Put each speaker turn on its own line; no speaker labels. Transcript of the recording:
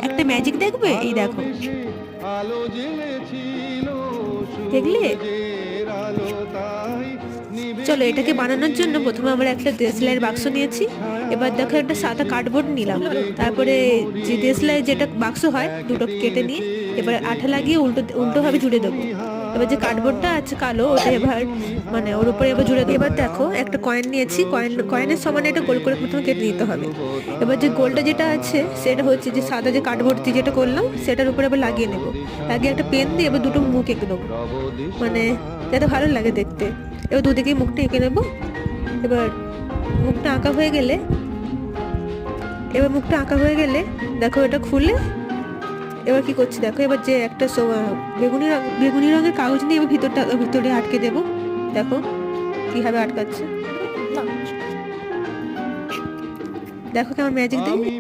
একটা ম্যাজিক দেখবে, এই দেখো, দেখলে? চলো, এটাকে বানানোর জন্য প্রথমে আমরা একটা দেশলাইয়ের বাক্স নিয়েছি। এবার দেখো একটা সাদা কার্ডবোর্ড নিলাম, তারপরে যে দেশলাই যেটা বাক্স হয় দুটো কেটে নিয়ে এবার আঠা লাগিয়ে উল্টো উল্টো ভাবে জুড়ে দেবো। এবার যে কার্ডবোর্ডটা আছে কালো, ওটা এবার মানে ওর উপরে এবার জুড়ে দেবো। এবার দেখো একটা কয়েন নিয়েছি, কয়েনের সমানে এটা গোল করে প্রথমে কেটে নিতে হবে। এবার যে গোলটা যেটা আছে সেটা হচ্ছে যে সাদা যে কার্ডবোর্ড দিয়ে যেটা করলাম সেটার উপরে এবার লাগিয়ে নেবো। লাগিয়ে একটা পেন দিয়ে এবার দুটো মুখ এঁকে দেবো, মানে যাতে ভালো লাগে দেখতে। এবার দুদিকেই মুখটা এঁকে নেবো। এবার মুখটা আঁকা হয়ে গেলে দেখো এটা খুলে এবার কি করছি দেখো, এবার যে একটা বেগুনি রঙের কাগজ নিয়ে এবার ভিতরে আটকে দেবো। দেখো কিভাবে আটকাচ্ছে, দেখো কেমন ম্যাজিক দেখি।